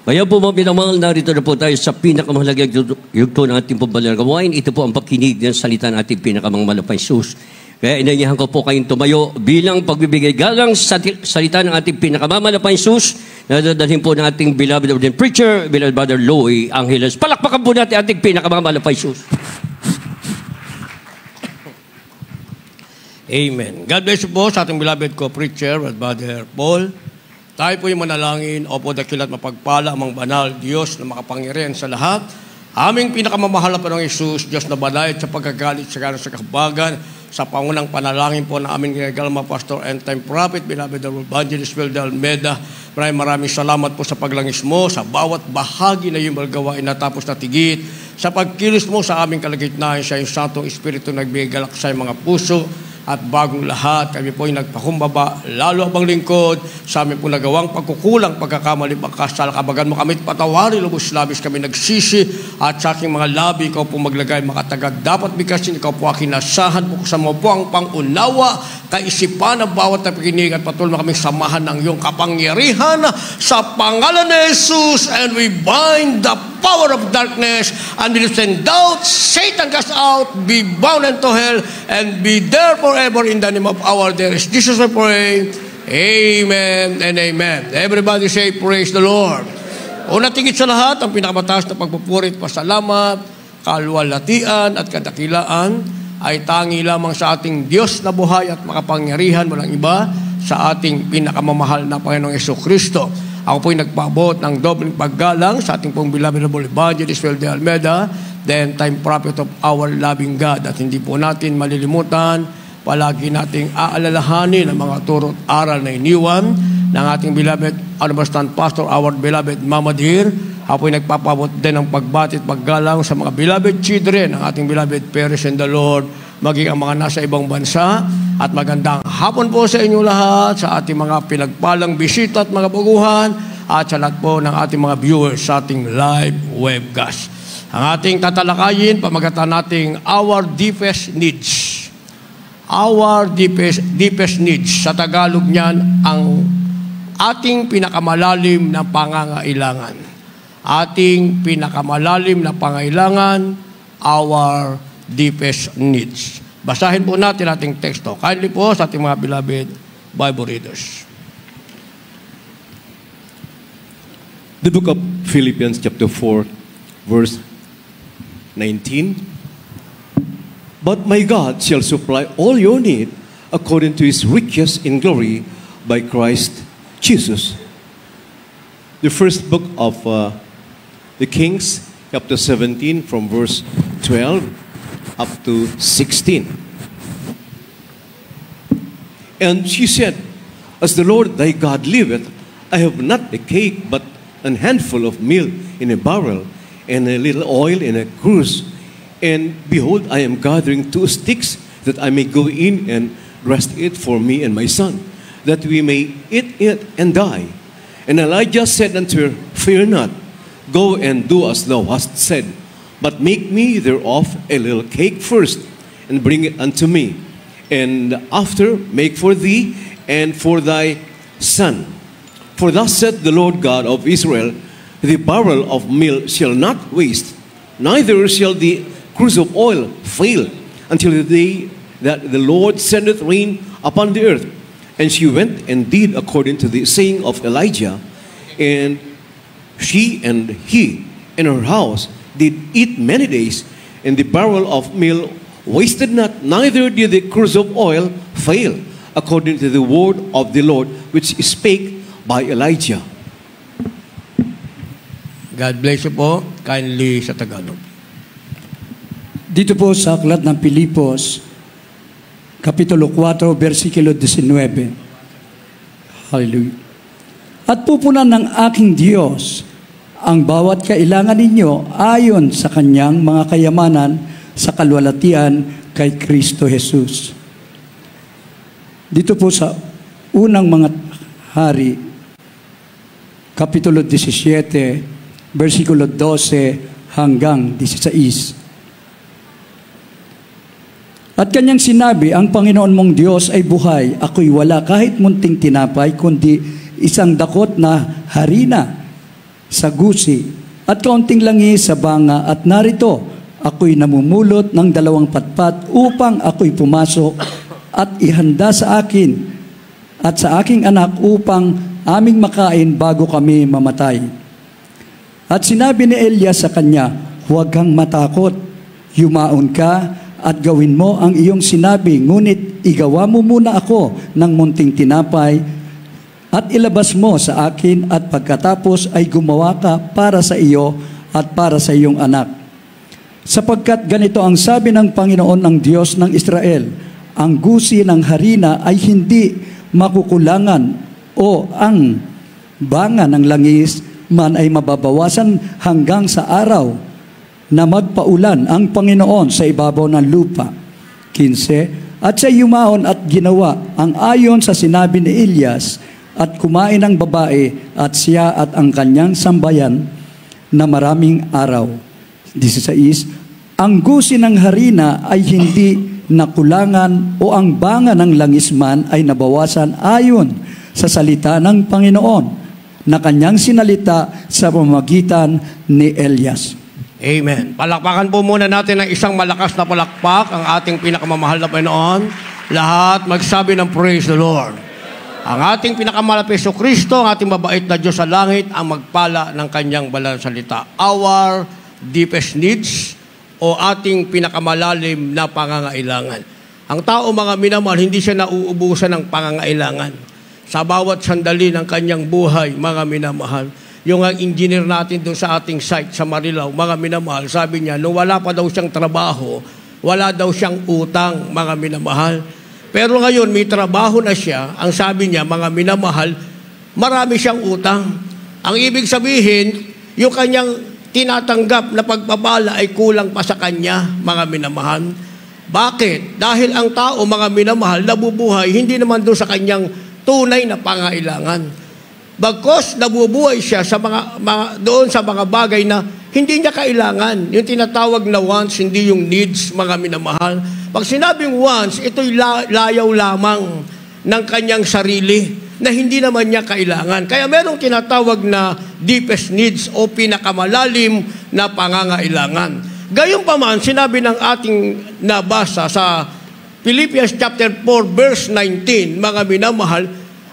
Kaya po mga pinamahal, narito na po tayo sa pinakamahalagang yugto ng ating pambalang gawain. Ito po ang pakinig ng salita ng ating pinakamahal na Jesus. Kaya inanyahan ko po kayong tumayo bilang pagbibigay galang sa salita ng ating pinakamahal na Jesus na dadalhin po ng ating beloved ordained preacher, beloved Brother Louie Angeles. Palakpakan po natin ating pinakamahal na Jesus. Amen. God bless you po sa ating beloved co-preacher, Brother Paul. Tayo po yung manalangin, opo dakilat mapagpala amang banal, Diyos na makapangyarihan sa lahat. Aming pinakamamahal na Panginoong Jesus, Diyos na balay sa pagkagalit, sa gano'n sa kahabagan, sa pangunang panalangin po na aming ginagalma Pastor and Time Prophet, beloved Evangelist Will de Almeida. Maraming salamat po sa paglangis mo, sa bawat bahagi na yung gawain natapos na tigit, sa pagkilos mo sa aming kalagitnaan, sa yung Santong Espiritu nagbigay galak sa mga puso. At bagong lahat, kami po ay nagpakumbaba, lalo abang lingkod, sa amin po nagawang pagkukulang, pagkakamali, pagkasala, kabagan mo kami, patawari, lubos labis kami nagsisi, at sa aking mga labi, ikaw po maglagay, makatagad, dapat bikasin, ikaw po aking nasahan, po sa mo po ang pangunawa, kaisipan ng bawat napikinig, at patuloy kami samahan ng iyong kapangyarihan, sa pangalan ni Jesus, and we bind the power of darkness, and we send out, Satan cast out, be bound into hell, and be there forever in the name of our dearest Jesus I pray. Amen and amen. Everybody say, praise the Lord. Una tingit sa lahat, ang pinakamataas na pagpupurit, pasalamat, kaluwalhatian at kadakilaan ay tangi lamang sa ating Diyos na buhay at makapangyarihan, walang iba, sa ating pinakamamahal na Panginoong Jesucristo. Ako po'y nagpaabot ng dobling paggalang sa ating pong beloved Evangelist Will de Almeida, the time prophet of our loving God. At hindi po natin malilimutan, palagi nating aalalahanin ang mga turo at aral na iniwan ng ating beloved Understand Pastor, our beloved Mama Dear. Ako po'y nagpapaabot din ng pagbati at paggalang sa mga beloved children, ang ating beloved parents in the Lord, maging ang mga nasa ibang bansa. At magandang hapon po sa inyo lahat, sa ating mga pinagpalang bisita at mga baguhan, at sa lahat po ng ating mga viewers sa ating live webcast. Ang ating tatalakayin, pamagatan nating Our Deepest Needs. Our deepest needs. Sa Tagalog niyan, ang ating pinakamalalim na pangangailangan. Ating pinakamalalim na pangailangan, our deepest needs. Basahin po natin ating teksto. Kindly po sa ating mga beloved Bible readers. The book of Philippians chapter 4, verse 19. But my God shall supply all your need according to his riches in glory by Christ Jesus. The first book of the Kings, chapter 17, from verse 12 up to 16. And she said, As the Lord thy God liveth, I have not a cake, but an handful of meal in a barrel, and a little oil in a cruse. And behold, I am gathering 2 sticks, that I may go in and rest it for me and my son, that we may eat it and die. And Elijah said unto her, Fear not, go and do as thou hast said, but make me thereof a little cake first, and bring it unto me. And after make for thee and for thy son. For thus saith the Lord God of Israel, the barrel of meal shall not waste, neither shall the cruse of oil fail, until the day that the Lord sendeth rain upon the earth. And she went and did according to the saying of Elijah, and she and he and her house did eat many days, and the barrel of meal wasted not, neither did the cruse of oil fail, according to the word of the Lord, which spake by Elijah. God bless you po. Kindly sa Tagalog. Dito po sa aklat ng Pilipos, Kapitulo 4, versikulo 19. Hallelujah. At pupunan ng aking Diyos ang bawat kailangan ninyo ayon sa kanyang mga kayamanan sa kaluwalhatian kay Kristo Jesus. Dito po sa unang mga hari, Kapitulo 17, versikulo 12 hanggang 16. At kanyang sinabi, ang Panginoon mong Diyos ay buhay, ako'y wala kahit munting tinapay, kundi isang dakot na harina sa gusi at kaunting langis sa banga, at narito ako'y namumulot ng 2 patpat upang ako'y pumasok at ihanda sa akin at sa aking anak upang aming makain bago kami mamatay. At sinabi ni Elias sa kanya, huwag kang matakot, yumaon ka at gawin mo ang iyong sinabi, ngunit igawa mo muna ako ng munting tinapay at ilabas mo sa akin, at pagkatapos ay gumawa ka para sa iyo at para sa iyong anak. Sapagkat ganito ang sabi ng Panginoon ng Diyos ng Israel, ang gusi ng harina ay hindi makukulangan, o ang banga ng langis man ay mababawasan hanggang sa araw na magpaulan ang Panginoon sa ibabaw ng lupa. 15, at siya yumaon at ginawa ang ayon sa sinabi ni Elias, at kumain ang babae at siya at ang kanyang sambayan na maraming araw. 16, ang gusi ng harina ay hindi nakulangan, o ang banga ng langis man ay nabawasan ayon sa salita ng Panginoon na kanyang sinalita sa pamamagitan ni Elias. Amen. Palakpakan po muna natin ng isang malakas na palakpak ang ating pinakamamahal na Panginoon. Lahat magsabi ng praise the Lord. Ang ating pinakamahal na Jesucristo, ang ating mabait na Diyos sa langit, ang magpala ng kanyang banal na salita. Our deepest needs, o ating pinakamalalim na pangangailangan. Ang tao, mga minamahal, hindi siya nauubusan ng pangangailangan. Sa bawat sandali ng kanyang buhay, mga minamahal, yung engineer natin doon sa ating site sa Marilao, mga minamahal, sabi niya, nung wala pa daw siyang trabaho, wala daw siyang utang, mga minamahal. Pero ngayon, may trabaho na siya, ang sabi niya, mga minamahal, marami siyang utang. Ang ibig sabihin, yung kanyang tinatanggap na pagpapala ay kulang pa sa kanya, mga minamahal. Bakit? Dahil ang tao, mga minamahal, nabubuhay, hindi naman doon sa kanyang tunay na pangailangan. Bagkos nabubuhay siya sa doon sa mga bagay na hindi niya kailangan. Yung tinatawag na wants, hindi yung needs, mga minamahal. Pag sinabing wants, ito'y layaw lamang ng kanyang sarili na hindi naman niya kailangan. Kaya merong tinatawag na deepest needs o pinakamalalim na pangangailangan. Gayunpaman, sinabi ng ating nabasa sa Philippians chapter 4 verse 19, mga minamahal,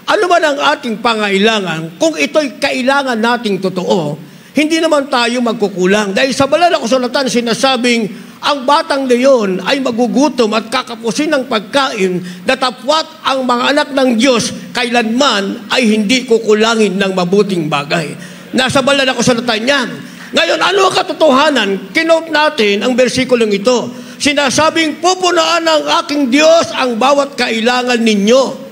ano man ang ating pangailangan, kung ito'y kailangan nating totoo, hindi naman tayo magkukulang. Dahil sa banal na kasulatan sinasabing, ang batang leon ay magugutom at kakapusin ng pagkain, datapwat ang mga anak ng Diyos kailanman ay hindi kukulangin ng mabuting bagay. Nasa banal na kasulatan yan. Ngayon, ano ang katotohanan? Kinote natin ang bersikulong ito. Sinasabing, pupunaan ng aking Diyos ang bawat kailangan ninyo.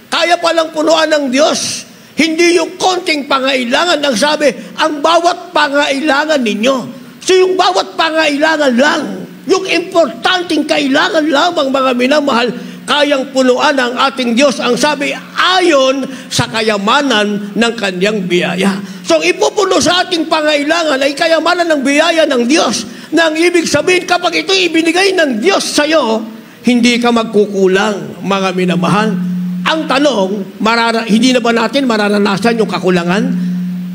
Kaya palang punuan ng Diyos. Hindi yung konting pangailangan ang sabi, ang bawat pangailangan ninyo. So yung bawat pangailangan lang, yung importanteng kailangan lamang, mga minamahal, kayang punuan ng ating Diyos. Ang sabi, ayon sa kayamanan ng kanyang biyaya. So ipupuno sa ating pangailangan ay kayamanan ng biyaya ng Diyos. Na ang ibig sabihin, kapag ito ibinigay ng Diyos sa iyo, hindi ka magkukulang, mga minamahal. Ang tanong, hindi na ba natin mararanasan yung kakulangan?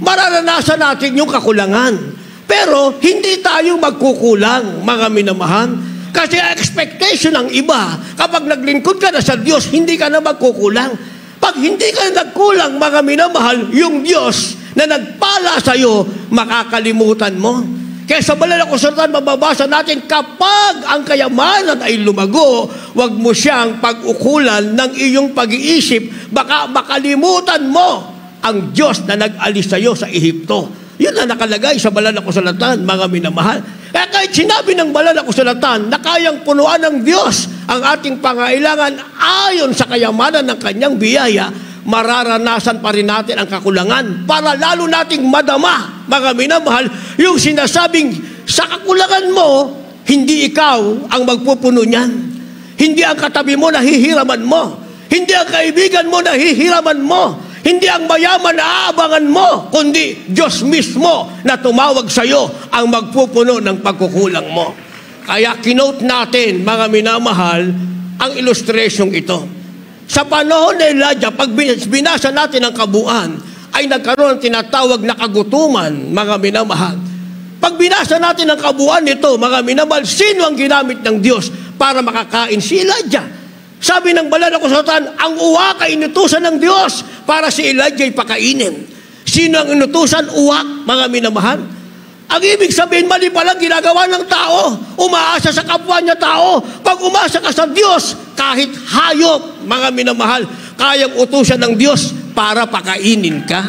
Mararanasan natin yung kakulangan. Pero hindi tayo magkukulang, mga minamahal. Kasi expectation ng iba, kapag naglingkod ka na sa Diyos, hindi ka na magkukulang. Pag hindi ka nagkulang, mga minamahal, yung Diyos na nagpala sa iyo, makakalimutan mo. Kaya sa banal na kasulatan, mababasa natin, kapag ang kayamanan ay lumago, huwag mo siyang pag-ukulan ng iyong pag-iisip, baka makalimutan mo ang Diyos na nag-alis sa iyo sa Ehipto. Yun na nakalagay sa banal na kasulatan, mga minamahal. Kaya kahit sinabi ng banal na kasulatan na kayang punuan ng Diyos ang ating pangailangan ayon sa kayamanan ng kanyang biyaya, mararanasan pa rin natin ang kakulangan para lalo nating madama, mga minamahal, yung sinasabing sa kakulangan mo, hindi ikaw ang magpupuno niyan. Hindi ang katabi mo nahihiraman mo. Hindi ang kaibigan mo nahihiraman mo. Hindi ang mayaman na aabangan mo, kundi Diyos mismo na tumawag sa iyo ang magpupuno ng pagkukulang mo. Kaya kinote natin, mga minamahal, ang illustration ito. Sa panahon ni Elijah, pag binasa natin ang kabuuan, ay nagkaroon ng tinatawag na kagutuman, mga minamahal. Pag binasa natin ang kabuuan nito, mga minamahal, sino ang ginamit ng Diyos para makakain? Si Elijah. Sabi ng banal na kasulatan, ang uwak ay inutusan ng Diyos para si Elijah ay pakainin. Sino ang inutusan? Uwak, mga minamahal. Ang ibig sabihin, mali palang ginagawa ng tao. Umaasa sa kapwa niya tao. Pag umasa ka sa Diyos, kahit hayop, mga minamahal, kayang utusan ng Diyos para pakainin ka.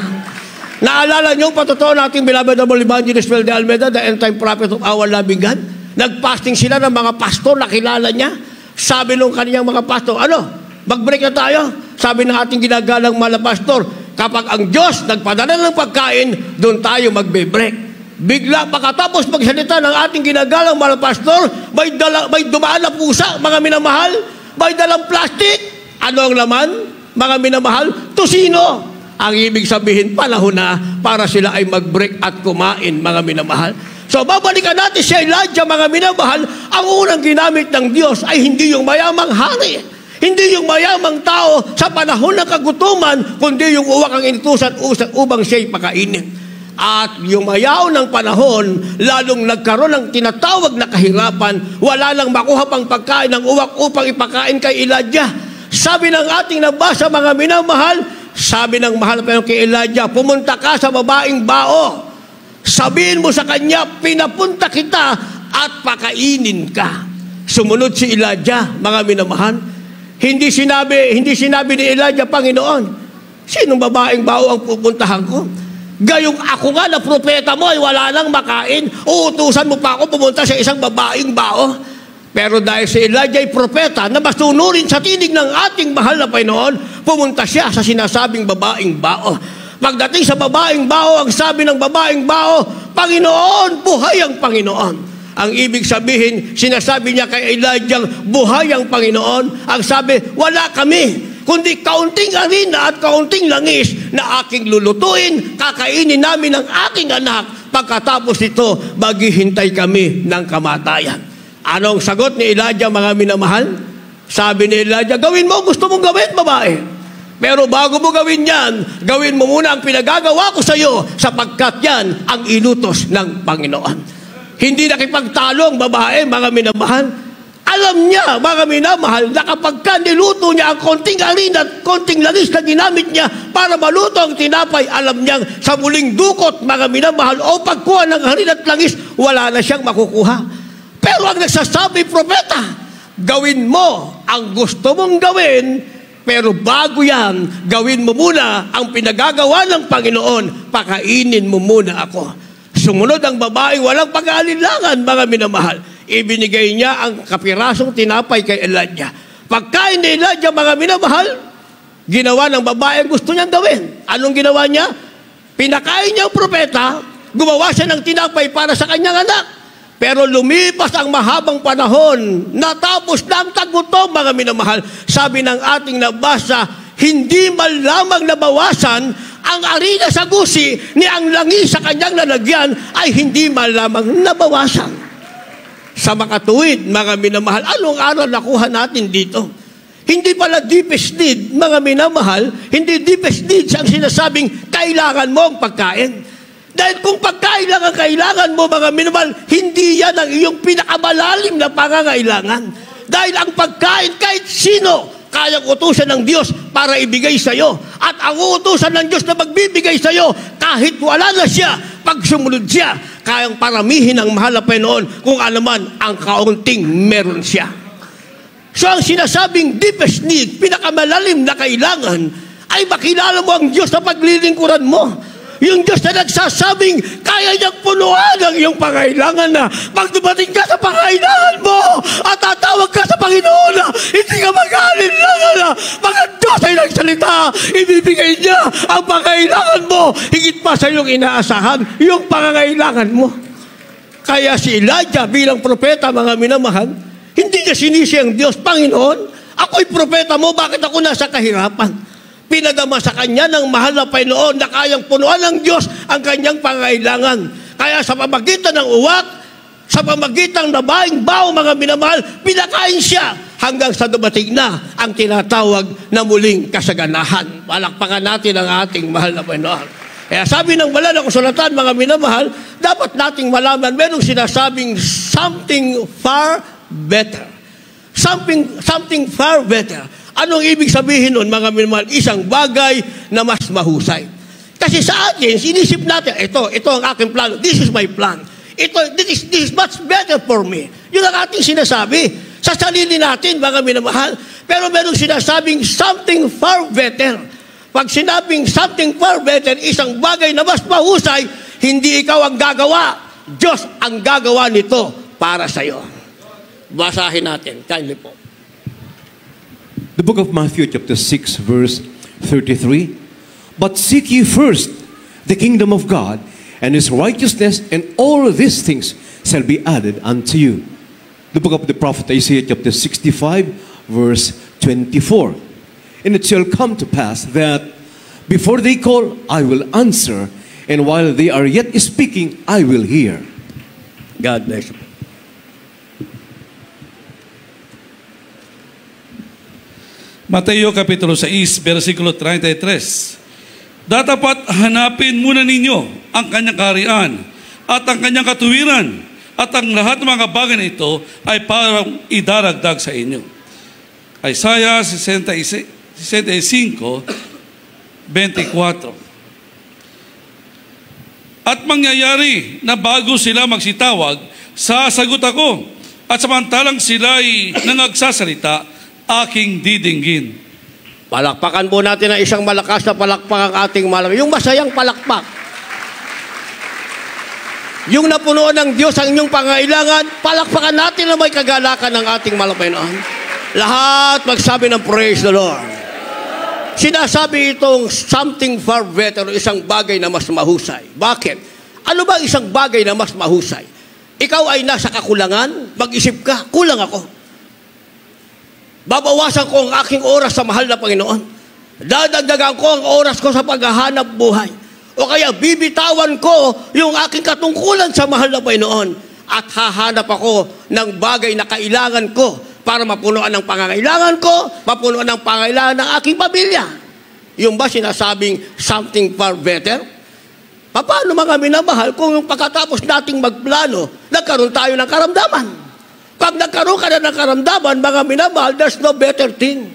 Naalala niyo, patotoo natin, beloved Double Evangelist Mel de Almeida, the end time prophet of our loving God. Nagpasting sila ng mga pastor na kilala niya. Sabi nung kaniyang mga pastor, mag-break na tayo. Sabi ng ating ginagalang mga pastor, kapag ang Diyos nagpadala ng pagkain, doon tayo magbe-break. Bigla pagkatapos magsalita ng ating ginagalang mga pastor, may dumaan na pusa, mga minamahal, may dalang plastic. Ano ang laman, mga minamahal? Tusino. Ang ibig sabihin, panahon na para sila ay mag-break at kumain, mga minamahal. So, babalikan natin si Elijah, mga minamahal. Ang unang ginamit ng Diyos ay hindi yung mayamang hari, hindi yung mayamang tao sa panahon ng kagutuman, kundi yung uwak ang inutusan upang siya'y pakainin. At yung mayaw ng panahon, lalong nagkaroon ng tinatawag na kahirapan, wala nang makuha pang pagkain ng uwak upang ipakain kay Elijah. Sabi ng ating nabasa, mga minamahal, sabi ng mahal pa kay Elijah, pumunta ka sa babaeng bao. Sabihin mo sa kanya, pinapunta kita at pakainin ka. Sumunod si Elijah, mga minamahal. Hindi sinabi ni Elijah, Panginoon, sinong babaeng bao ang pupuntahan ko? Gayong ako nga na propeta mo ay wala nang makain, uutusan mo pa ako pumunta sa isang babaeng bao. Pero dahil si Elijah ay propeta na masunurin sa tinig ng ating mahal na Panginoon, pumunta siya sa sinasabing babaeng bao. Pagdating sa babaeng bao, ang sabi ng babaeng bao, Panginoon, buhay ang Panginoon. Ang ibig sabihin, sinasabi niya kay Elijah, buhay ang Panginoon. Ang sabi, wala kami, kundi kaunting harina at kaunting langis na aking lulutuin, kakainin namin ng aking anak. Pagkatapos ito, maghihintay kami ng kamatayan. Anong sagot ni Elijah, mga minamahal? Sabi ni Elijah, gawin mo, gusto mong gawin, babae. Pero bago mo gawin yan, gawin mo muna ang pinagagawa ko sa iyo, sapagkat yan ang inutos ng Panginoon. Hindi nakipagtalo ang babae, mga minamahal. Alam niya, mga minamahal, na kapag niluto niya ang konting harina at konting langis na ginamit niya para maluto ang tinapay, alam niyang sa muling dukot, mga minamahal, o pagkuha ng harina at langis, wala na siyang makukuha. Pero ang nagsasabi, propeta, gawin mo ang gusto mong gawin, pero bago yan, gawin mo muna ang pinagagawa ng Panginoon, pakainin mo muna ako. Sumunod ang babaeng walang pag-aalinlangan, mga minamahal. Ibinigay niya ang kapirasong tinapay kay Elijah. Pagkain ni Elijah, mga minamahal, ginawa ng babae ang gusto niyang gawin. Anong ginawa niya? Pinakain niya ang propeta, gumawa siya ng tinapay para sa kanyang anak. Pero lumipas ang mahabang panahon, natapos na ang tagutom, mga minamahal. Sabi ng ating nabasa, hindi man lamang nabawasan ang harina sa gusi, ni ang langis sa kanyang lalagyan ay hindi man lamang nabawasan. Sa makatuwid, mga minamahal, anong aral nakuha natin dito? Hindi pala deepest need, mga minamahal, hindi deepest needs ang sinasabing kailangan mo ang pagkain. Dahil kung pagkain lang ang kailangan mo, mga minamahal, hindi yan ang iyong pinakamalalim na pangangailangan. Dahil ang pagkain, kahit sino, kayang utusan ng Diyos para ibigay sa iyo. At ang utusan ng Diyos na magbibigay sa iyo, kahit wala na siya, pag sumunod siya, kayang paramihin ang mahal na Panginoon kung ano man ang kaunting meron siya. So ang sinasabing deepest need, pinakamalalim na kailangan, ay makilala mo ang Diyos na paglilingkuran mo. Yung Diyos na nagsasabing kaya niyang punuan ang iyong pangailangan na pag dumating ka sa pangailangan mo at tatawag ka sa Panginoon na hindi ka mag-aalinlangan na pag ang Diyos ay nagsalita, ibibigay niya ang pangailangan mo higit pa sa iyong inaasahan, yung pangailangan mo. Kaya si Elijah bilang propeta, mga minamahal, hindi niya sinisi ang Diyos, Panginoon, ako'y propeta mo, bakit ako nasa kahirapan? Pinadama sa kanya ng mahal na Panginoon na kayang punuan ng Diyos ang kanyang pangailangan. Kaya sa pamagitan ng uwak, sa pamagitan ng babaeng bao, mga minamahal, pinakain siya hanggang sa dumating na ang tinatawag na muling kasaganahan. Palakpakan natin ang ating mahal na Panginoon. Kaya sabi ng banal na kasulatan, mga minamahal, dapat nating malaman, merong sinasabing something far better. Something far better. Anong ibig sabihin nun, mga minamahal? Isang bagay na mas mahusay. Kasi sa atin, sinisip natin, ito ang aking plano. This is my plan. This is much better for me. Yun ang ating sinasabi sa sarili natin, mga minamahal. Pero merong sinasabing something far better. Pag sinabing something far better, isang bagay na mas mahusay, hindi ikaw ang gagawa. Diyos ang gagawa nito para sa iyo. Basahin natin. Kindly po. The book of Matthew chapter 6 verse 33. But seek ye first the kingdom of God and His righteousness, and all these things shall be added unto you. The book of the prophet Isaiah chapter 65 verse 24. And it shall come to pass that before they call, I will answer, and while they are yet speaking, I will hear. God bless you. Mateo Kapitulo 6, versikulo 33. Datapat hanapin muna ninyo ang kanyang kaharian at ang kanyang katuwiran, at ang lahat ng mga bagay na ito ay parang idaragdag sa inyo. Isaiah 65:24. At mangyayari na bago sila magsitawag, sasagot ako, at samantalang sila ay nangagsasalita, aking didinggin. Palakpakan po natin ang isang malakas na palakpak ang ating malakas. Yung masayang palakpak. Yung napunuan ng Diyos ang inyong pangailangan, palakpakan natin na may kagalakan ng ating malapainan. Lahat magsabi ng praise the Lord. Sinasabi itong something far better, isang bagay na mas mahusay. Bakit? Ano ba isang bagay na mas mahusay? Ikaw ay nasa kakulangan, mag-isip ka, kulang ako. Babawasan ko ang aking oras sa mahal na Panginoon. Dadagdagan ko ang oras ko sa paghahanap buhay. O kaya bibitawan ko yung aking katungkulan sa mahal na Panginoon at hahanap ako ng bagay na kailangan ko para mapunuan ang pangangailangan ko, mapunuan ang pangangailangan ng aking pamilya. Yung ba sinasabing something far better? Paano mga minamahal kung yung pagkatapos nating magplano, nagkaroon tayo ng karamdaman? Pag nagkaroon ka na ng karamdaman, mga minamahal, there's no better thing.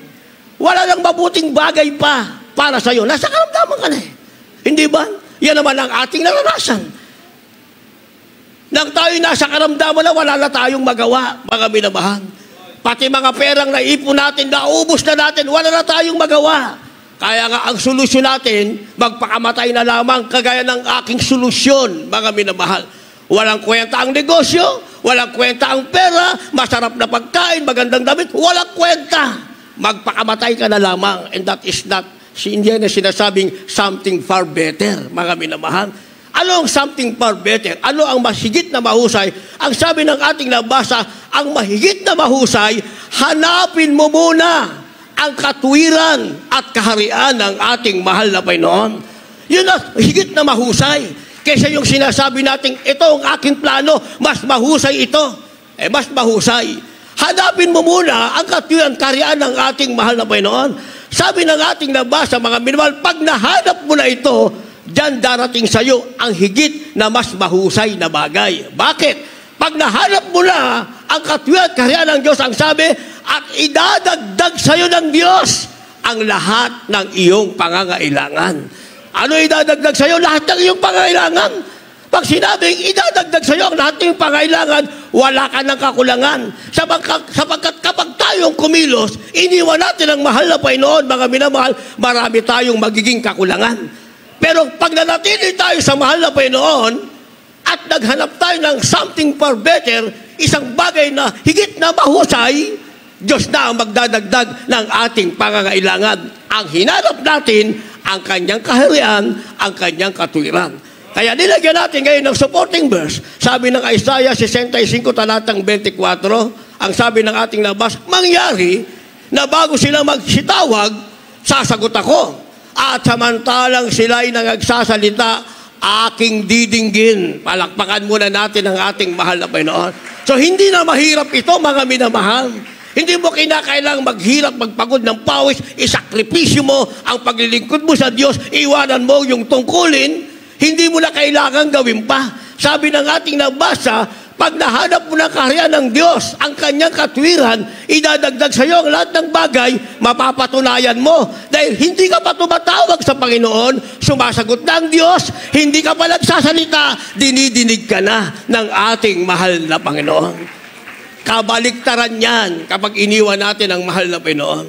Wala nang mabuting bagay pa para sa'yo. Nasa karamdaman ka na eh. Hindi ba? Yan naman ang ating naranasan. Nang tayo nasa karamdaman na wala na tayong magawa, mga minamahal. Pati mga perang naipon natin, naubos na natin, wala na tayong magawa. Kaya nga ang solusyon natin, magpakamatay na lamang kagaya ng aking solusyon, mga minamahal. Walang kwenta ang negosyo, walang kwenta ang pera, masarap na pagkain, magandang damit, walang kwenta. Magpakamatay ka na lamang, and that is not hindi na sinasabing something far better, mga minamahal. Ano ang something far better? Ano ang mahigit na mahusay? Ang sabi ng ating nabasa, ang mahigit na mahusay, hanapin mo muna ang katuwiran at kaharian ng ating mahal na Panginoon. Yun ang higit na mahusay. Kaysa yung sinasabi natin, ito ang aking plano, mas mahusay ito. Mas mahusay. Hanapin mo muna ang katuwiran at kaharian ng ating mahal na Panginoon. Sabi ng ating nabasa, mga minamahal, pag nahanap mo na ito, diyan darating sa iyo ang higit na mas mahusay na bagay. Bakit? Pag nahanap mo na ang katuwiran at kaharian ng Diyos, ang sabi, at idadagdag sa iyo ng Diyos ang lahat ng iyong pangangailangan. Ano idadagdag sa iyo? Lahat ng iyong pangangailangan. Pag sinabing idadagdag sa iyo ang lahat ng pangailangan, wala ka ng kakulangan. Sapagkat kapag tayong kumilos, iniwan natin ang mahal na Panginoon, mga minamahal, marami tayong magiging kakulangan. Pero pag nanatili tayo sa mahal na Panginoon at naghanap tayo ng something far better, isang bagay na higit na mahusay, Diyos na ang magdadagdag ng ating pangangailangan. Ang hinanap natin, ang kanyang kaharian, ang kanyang katuwiran. Kaya nilagyan natin ngayon ng supporting verse. Sabi ng Isaiah 65, talatang 24, ang sabi ng ating nabas, mangyari na bago sila magsitawag, sasagot ako. At samantalang sila'y nangagsasalita, aking didinggin. Palakpakan muna natin ang ating mahal na Panginoon. So hindi na mahirap ito, mga minamahal. Hindi mo kinakailangang maghirap, magpagod ng pawis, isakripisyo mo ang paglilingkod mo sa Diyos, iwanan mo yung tungkulin, hindi mo na kailangan gawin pa. Sabi ng ating nabasa, pag nahanap mo ng kaharian ng Diyos, ang kanyang katwiran, idadagdag sa iyo ang lahat ng bagay, mapapatunayan mo. Dahil hindi ka pa tumatawag sa Panginoon, sumasagot na ang Diyos, hindi ka pa nagsasalita, dinidinig ka na ng ating mahal na Panginoon. Kabaliktaran yan kapag iniwan natin ang mahal na Panginoon.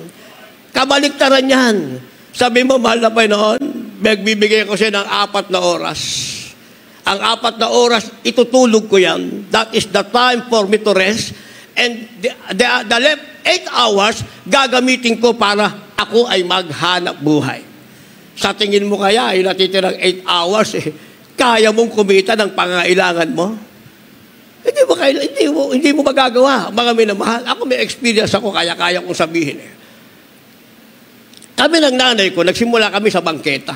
Kabaliktaran yan. Sabi mo, mahal na Panginoon, magbibigay ko siya ng 4 na oras. Ang 4 na oras, itutulog ko yan. That is the time for me to rest. And the left 8 hours, gagamitin ko para ako ay maghanap buhay. Sa tingin mo kaya, yung natitirang 8 hours, kaya mong kumita ng pangailangan mo? Hindi mo magagawa, mga minamahal. Ako may experience ako, kaya kong sabihin. Kami ng nanay ko, nagsimula kami sa bangketa.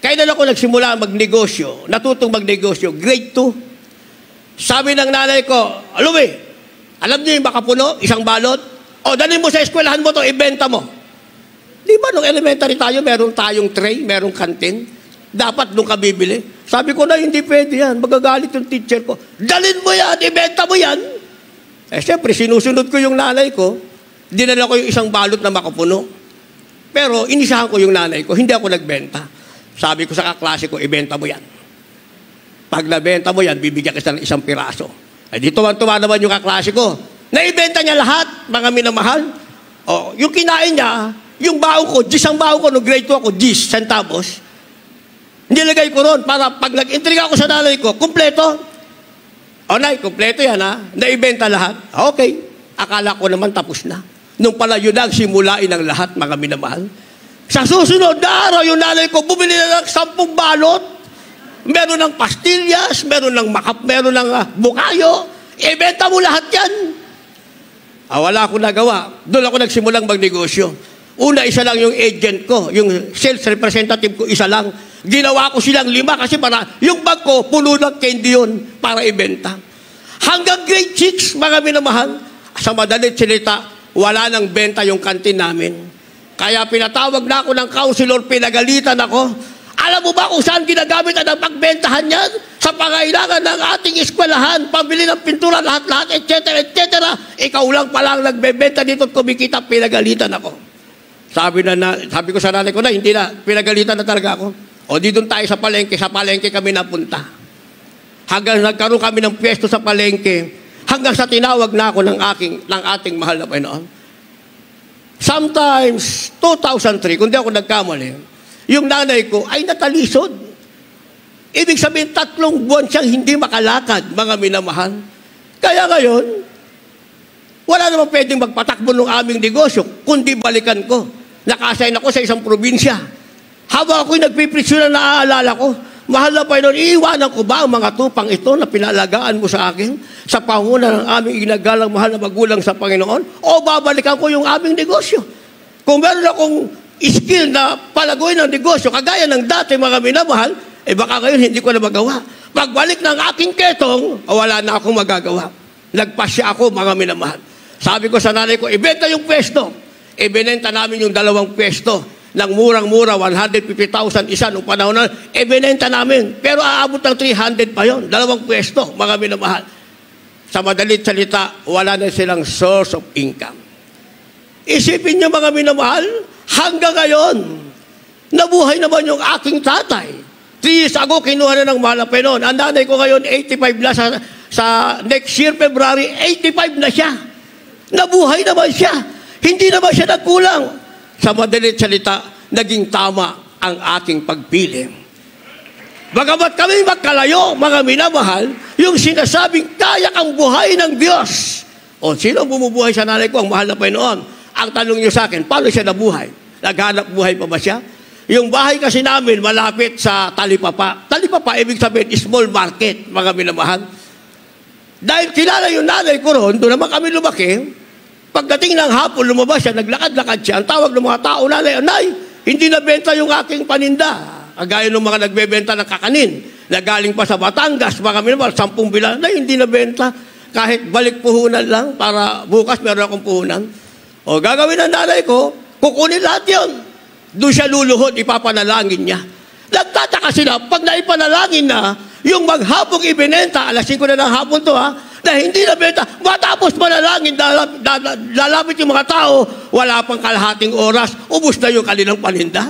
Kailan ako nagsimula magnegosyo, natutong magnegosyo, grade 2. Sabi ng nanay ko, alam niyo yung makapuno, isang balot? O, dalhin mo sa eskwelahan mo to, ibenta mo. Di ba nung elementary tayo, meron tayong tray, merong kantin? Dapat nung kabibili. Sabi ko na, hindi pwede yan. Magagalit yung teacher ko. Dalhin mo yan, ibenta mo yan. Siyempre, sinusunod ko yung nanay ko. Dinala ko yung isang balot na makapuno. Pero, inisahan ko yung nanay ko. Hindi ako nagbenta. Sabi ko sa kaklase ko, ibenta mo yan. Pag nabenta mo yan, bibigyan kita ng 1 piraso. Di tuwan-tuwa naman yung kaklase ko. Naibenta niya lahat, mga minamahal. O, yung kinain niya, yung baon ko, 10 ang baon ko, no grade 2 ako, 10 centavos. Nilagay ko ron para pag nag-intriga ako sa nanay ko, kumpleto. O nay, kumpleto yan ha. Naibenta lahat. Okay. Akala ko naman tapos na. Nung pala yun ang simulain ng lahat, mga minamahal. Sa susunod na araw, yung nanay ko, bumili na ng 10 balot. Meron ng pastillas, meron ng bukayo. Ibenta mo lahat yan. Wala akong nagawa. Doon ako nagsimulang magnegosyo. Una, isa lang yung agent ko. Yung sales representative ko, isa lang. Ginawa ko silang 5 kasi para yung bag ko, puno ng candy yun para ibenta. Hanggang grade 6, mga minamahal, sa madalit salita, wala nang benta yung kantin namin. Kaya pinatawag na ako ng counselor, pinagalitan ako. Alam mo ba kung saan ginagamit ang pagbentahan yan? Sa pangailangan ng ating eskwelahan, pambili ng pintura, lahat-lahat, etc., etc. Ikaw lang palang nagbebenta dito at kumikita, pinagalitan ako. Sabi ko sa nanay ko na, hindi na, pinagalitan na talaga ako. O di doon tayo sa palengke kami napunta. Hanggang nagkaroon kami ng pwesto sa palengke, hanggang sa tinawag na ako ng ating mahal na Panginoon. Sometimes, 2003, kung di ako nagkamali, yung nanay ko ay natalisod. Ibig sabihin, 3 buwan siyang hindi makalakad, mga minamahal. Kaya ngayon, wala naman pwedeng magpatakbo ng aming negosyo, kundi balikan ko. Nakasign ako sa isang probinsya. Habang ako'y nagpipresyo na naaalala ko, mahal na Panginoon, iiwanan ko ba ang mga tupang ito na pinalagaan mo sa akin sa panguna ng aming inagalang mahal na magulang sa Panginoon? O babalikan ko yung aming negosyo? Kung meron akong skill na palaguin ng negosyo, kagaya ng dati mga minamahal, baka ngayon hindi ko na magawa. Pagbalik ng aking ketong, wala na akong magagawa. Nagpasya ako mga minamahal. Sabi ko sa nanay ko, ibenta yung pwesto. Ibinenta namin yung 2 pwesto. Nang murang-mura, 150,000 isa nung panahon na, binenta namin. Pero aabot ng 300 pa yon, 2 pwesto, mga minamahal. Sa madalit salita, wala na silang source of income. Isipin niyo mga minamahal, hanggang ngayon, nabuhay naman yung aking tatay. 3 years ago, kinuha na ng mahal na Panginoon. Ang nanay ko ngayon, 85 na sa next year, February, 85 na siya. Nabuhay naman siya. Hindi naman siya nagkulang. Sa madalit salita, naging tama ang aking pagpili. Bagamat kami magkalayo, mga minamahal, yung sinasabing kaya kang buhay ng Diyos. O, sino bumubuhay sa nanay ko? Ang mahal na Panginoon. Ang tanong niyo sa akin, paano siya nabuhay? Naghanap buhay pa ba siya? Yung bahay kasi namin, malapit sa Talipapa. Talipapa, ibig sabihin, small market, mga minamahal. Dahil kilala yung nanay ko ron, doon naman kami lumaki. Pagdating ng hapon, lumabas siya, naglakad-lakad siya. Ang tawag ng mga tao, nanay, hindi nabenta yung aking paninda. Kagaya ng mga nagbebenta ng kakanin, na galing pa sa Batangas, mga minamahal, 10 bilang, hindi nabenta. kahit balik puhunan lang para bukas meron akong puhunan. O gagawin ng nanay ko, kukunin lahat yun. Doon siya luluhod, ipapanalangin niya. Nagtataka sila, pag naipanalangin na, yung maghapong ibinenta, alas 5 na ng hapon to na hindi nabenta, matapos manalangin, lalapit yung mga tao, wala pang kalahating oras, ubos na yung kanilang paninda.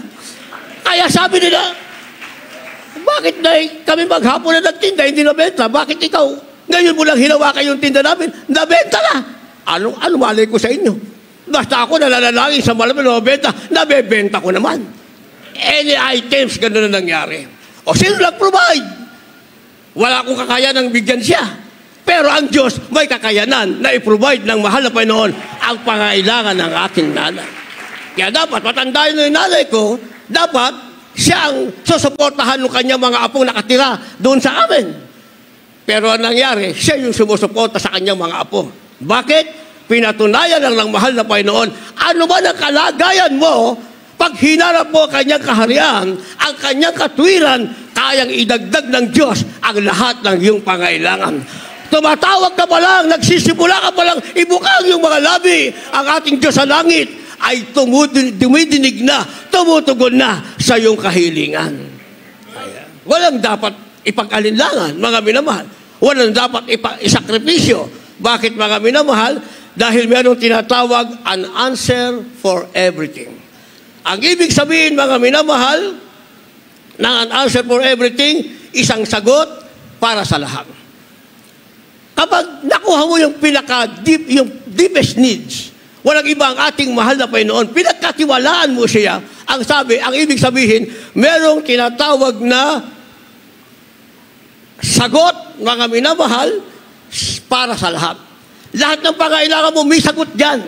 Kaya sabi nila, bakit na kami maghapon na nagtinda, hindi nabenta? Bakit ikaw, ngayon mo lang hinawakan yung tinda namin, nabenta na. Ano malay ko sa inyo? Basta ako nalalangin sa malamang nabenta, nabebenta ko naman. Any items, gano'n na nangyari. O sino nag-provide? Wala akong kakayanan ng bigyan siya. Pero ang Diyos may kakayanan na i-provide ng mahal na Panginoon ang pangailangan ng aking nanay. Kaya dapat, matandaan na yung nanay ko, dapat siya ang susuportahan ng kanyang mga apong nakatira doon sa amin. Pero ang nangyari, siya yung sumusuporta sa kanyang mga apo. Bakit? Pinatunayan lang ng mahal na Panginoon, ano ba ang kalagayan mo, pag hinarap mo ang kanyang kaharian, ang kanyang katwiran, kayang idagdag ng Diyos ang lahat ng iyong pangailangan. Tumatawag ka pa lang, nagsisimula ka pa lang, ibukang yung mga labi, ang ating Diyos sa langit ay dumidinig na, tumutugon na sa iyong kahilingan. Walang dapat ipag-alinlangan, mga minamahal. Walang dapat isakripisyo. Bakit, mga minamahal? Dahil mayroong tinatawag an answer for everything. Ang ibig sabihin, mga minamahal, ng an answer for everything, isang sagot para sa lahat. Kapag nakuha mo yung yung deepest needs, walang iba ang ating mahal na Panginoon, pinagkatiwalaan mo siya, ang ibig sabihin, merong tinatawag na sagot, mga minamahal, para sa lahat. Lahat ng pangailangan mo, may sagot dyan.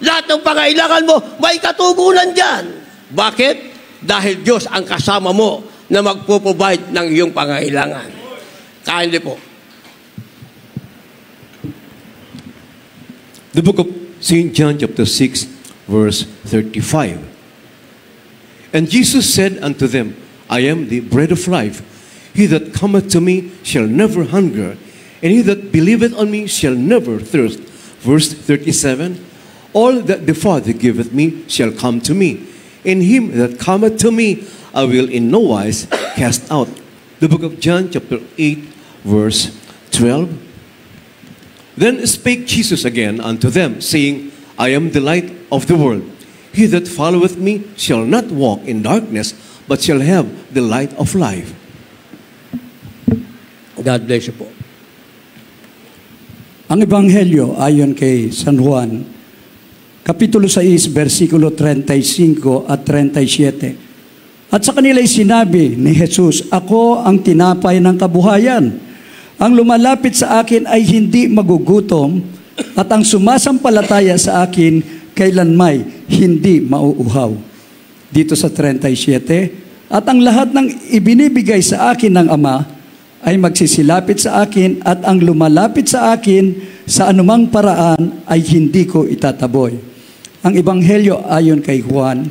Lahat ng pangailangan mo, may katugunan dyan. Bakit? Dahil Diyos ang kasama mo na magpo-provide ng iyong pangailangan. Kindly po. The book of St. John chapter 6, verse 35. And Jesus said unto them, I am the bread of life. He that cometh to me shall never hunger, and he that believeth on me shall never thirst. Verse 37, all that the Father giveth me shall come to me, and him that cometh to me I will in no wise cast out. The book of John chapter 8, verse 12. Then spake Jesus again unto them, saying, I am the light of the world. He that followeth me shall not walk in darkness, but shall have the light of life. God bless you po. Ang Ebanghelyo ayon kay San Juan, Kapitulo 6, versikulo 35 at 37. At sa kanila'y sinabi ni Jesus, Ako ang tinapay ng kabuhayan. Ang lumalapit sa akin ay hindi magugutom, at ang sumasampalataya sa akin kailanmay hindi mauuhaw. Dito sa 37, at ang lahat ng ibinibigay sa akin ng Ama ay magsisilapit sa akin, at ang lumalapit sa akin sa anumang paraan ay hindi ko itataboy. Ang Ebanghelyo ayon kay Juan,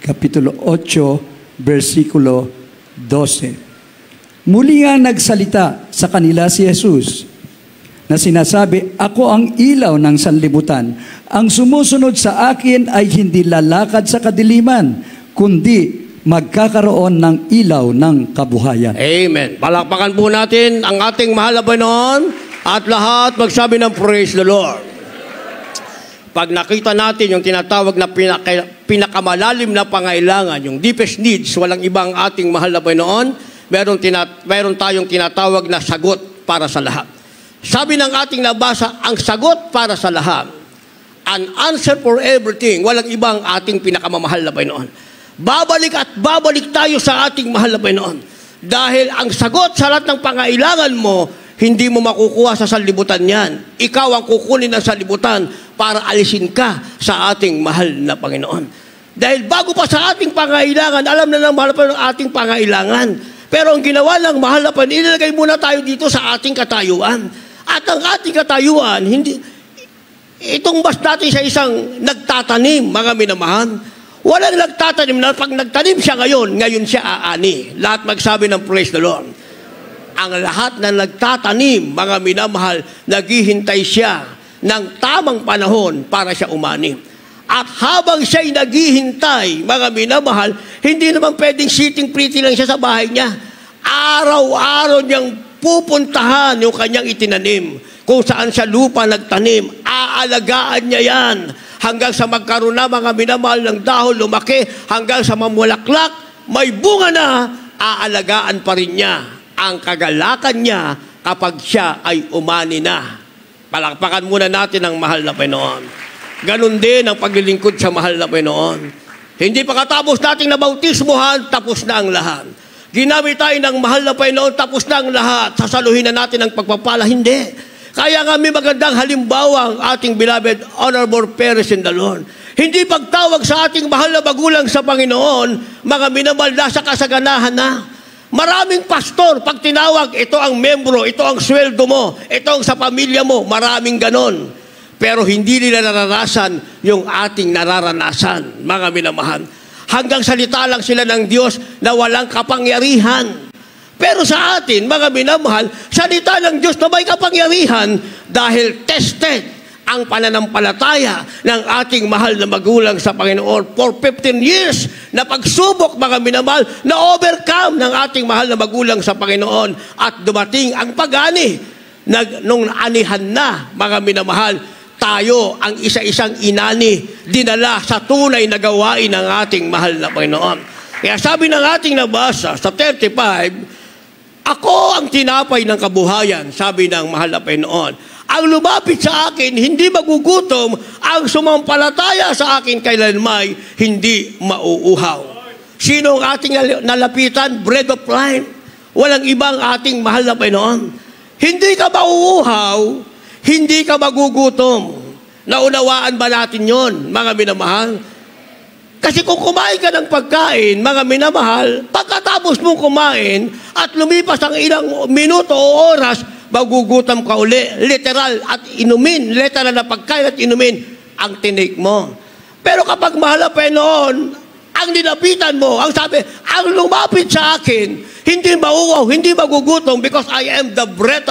Kapitulo 8, versikulo 12. Muli nga nagsalita sa kanila si Jesus na sinasabi, Ako ang ilaw ng sanlibutan. Ang sumusunod sa akin ay hindi lalakad sa kadiliman, kundi magkakaroon ng ilaw ng kabuhayan. Amen. Palakpakan po natin ang ating mahal na Panginoon at lahat magsabi ng praise the Lord. Pag nakita natin yung tinatawag na pinakamalalim na pangailangan, yung deepest needs, walang ibang ating mahal na Panginoon, meron tayong tinatawag na sagot para sa lahat. Sabi ng ating nabasa, ang sagot para sa lahat, an answer for everything, walang ibang ating pinakamamahal na Panginoon. Babalik at babalik tayo sa ating mahal na Panginoon. Dahil ang sagot sa lahat ng pangailangan mo, hindi mo makukuha sa sanlibutan yan. Ikaw ang kukunin ng sanlibutan para alisin ka sa ating mahal na Panginoon. Dahil bago pa sa ating pangailangan, alam na ng mahal na Panginoon ang ating pangailangan. Pero ang ginawa ng mahal na Panginoon, inilagay muna tayo dito sa ating katayuan. At ang ating katayuan, itong bas natin sa isang nagtatanim, mga minamahal. Walang nagtatanim na pag nagtanim siya ngayon siya aani. Lahat magsabi ng praise the Lord. ang lahat na nagtatanim, mga minamahal, naghihintay siya ng tamang panahon para siya umani. At habang siya'y naghihintay, mga minamahal, hindi naman pwedeng sitting pretty lang siya sa bahay niya. Araw-araw niyang pupuntahan yung kanyang itinanim. Kung saan siya lupa nagtanim, aalagaan niya yan. Hanggang sa magkaroon na, mga minamahal, ng dahon, lumaki, hanggang sa mamulaklak, may bunga na, aalagaan pa rin niya ang kagalakan niya kapag siya ay umani na. Palakpakan muna natin ang mahal na Panginoon. Ganon din ang paglilingkod sa mahal na Panginoon. Hindi pa katapos nating nabautismuhan, tapos na ang lahat. Ginamit tayo ng mahal na Panginoon, tapos na ang lahat. Sasaluhin na natin ang pagpapala. Hindi. Kaya nga may magandang halimbawa ang ating beloved honorable parents in the Lord. Hindi pagtawag sa ating mahal na magulang sa Panginoon, mga minamahal, sa kasaganahan na. Maraming pastor, pag tinawag, ito ang membro, ito ang sweldo mo, ito ang sa pamilya mo, maraming ganon. Pero hindi nila naranasan yung ating nararanasan, mga minamahal. Hanggang salita lang sila ng Diyos na walang kapangyarihan. Pero sa atin, mga minamahal, salita ng Diyos na may kapangyarihan dahil tested ang pananampalataya ng ating mahal na magulang sa Panginoon for 15 years na pagsubok, mga minamahal, na overcome ng ating mahal na magulang sa Panginoon at dumating ang pag-ani. Nung anihan na, mga minamahal, tayo ang isa-isang inani dinala sa tunay na gawain ng ating mahal na Panginoon. Kaya sabi ng ating nabasa sa 35, ako ang tinapay ng kabuhayan, sabi ng mahal na Panginoon. Ang lumapit sa akin, hindi magugutom. Ang sumampalataya sa akin kailanmay, hindi mauuhaw. Sino ang ating nalapitan? Bread of life. Walang ibang ating mahal na Panginoon. Hindi ka mauuhaw, hindi ka magugutom. Naunawaan ba natin yon, mga minamahal? Kasi kung kumain ka ng pagkain, mga minamahal, pagkatapos mong kumain at lumipas ang ilang minuto o oras, magugutom ka uli. Literal at inumin, literal na pagkain at inumin ang tinik mo. Pero kapag mahal na Panginoon, ang nilapitan mo, ang sabi, ang lumapit sa akin, hindi mauuhaw, hindi magugutom because I am the bread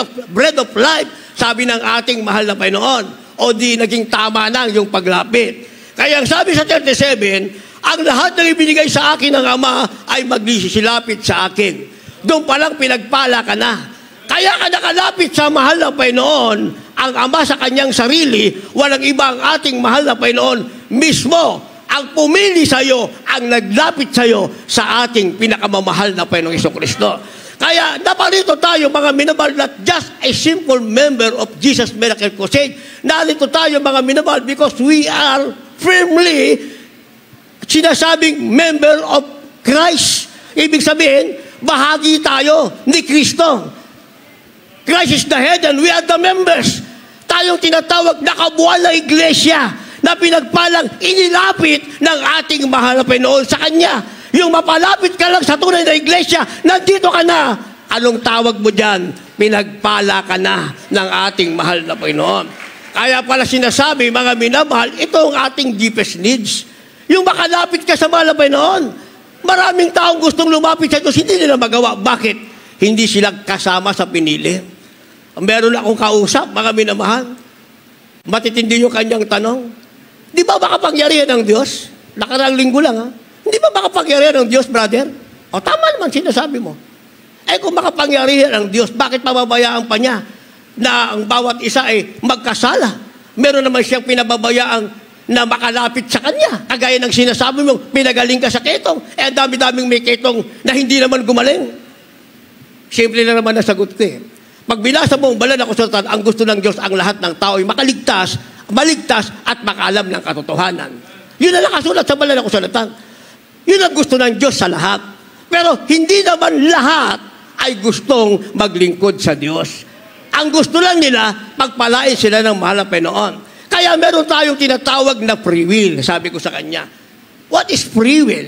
of life, sabi ng ating mahal na Panginoon. O di naging tama na yung paglapit. Kaya ang sabi sa 37, ang lahat ng ibinigay sa akin ng Ama ay maglilapit sa akin. Doon palang pinagpala ka na. Kaya ka nakalapit sa mahal na Panginoon, ang Ama sa kanyang sarili, walang iba ang ating mahal na Panginoon mismo ang pumili sa iyo, ang naglapit sa iyo sa ating pinakamamahal na Panginoong Jesucristo. Kaya naparito tayo, mga minamahal, not just a simple member of Jesus Miracle Crusade. Narito tayo, mga minamahal, because we are firmly sinasabing member of Christ. Ibig sabihin, bahagi tayo ni Kristo. Christ is the head and we are the members. Tayong tinatawag na kabuuan ng iglesia na pinagpalang inilapit ng ating mahal na Panginoon sa Kanya. Yung mapalapit ka lang sa tunay na iglesia, nandito ka na. Anong tawag mo dyan? Pinagpala ka na ng ating mahal na Panginoon. Kaya pala sinasabi, mga minamahal, ito ang ating deepest needs. Yung makalapit ka sa mahal na Panginoon. Maraming taong gustong lumapit sa Diyos, hindi nila magawa. Bakit? Hindi sila kasama sa pinili. Meron akong kausap, mga minamahal. Matitindi yung kanyang tanong. Di ba makapangyarihan ng Diyos? Nakaraang linggo lang, ha? Hindi ba makapangyarihan ng Diyos, brother? O tama naman sinasabi mo. Eh kung makapangyarihan ng Diyos, bakit pababayaan pa niya na ang bawat isa ay magkasala? Meron naman siyang pinababayaan na makalapit sa Kanya. Kagaya ng sinasabi mo, pinagaling ka sa ketong. Eh ang dami-daming may ketong na hindi naman gumaling. Simple lang naman nasagot ko eh. Pag binasa mo ang banal na kasulatan, ang gusto ng Diyos ang lahat ng tao ay makaligtas, maligtas at makaalam ng katotohanan. Yun ang nakasulat sa banal na kasulatan. Yun ang gusto ng Diyos sa lahat. Pero hindi naman lahat ay gustong maglingkod sa Diyos. Ang gusto lang nila, pagpalain sila ng mahal na Panginoon. Kaya meron tayong tinatawag na free will, sabi ko sa kanya. What is free will?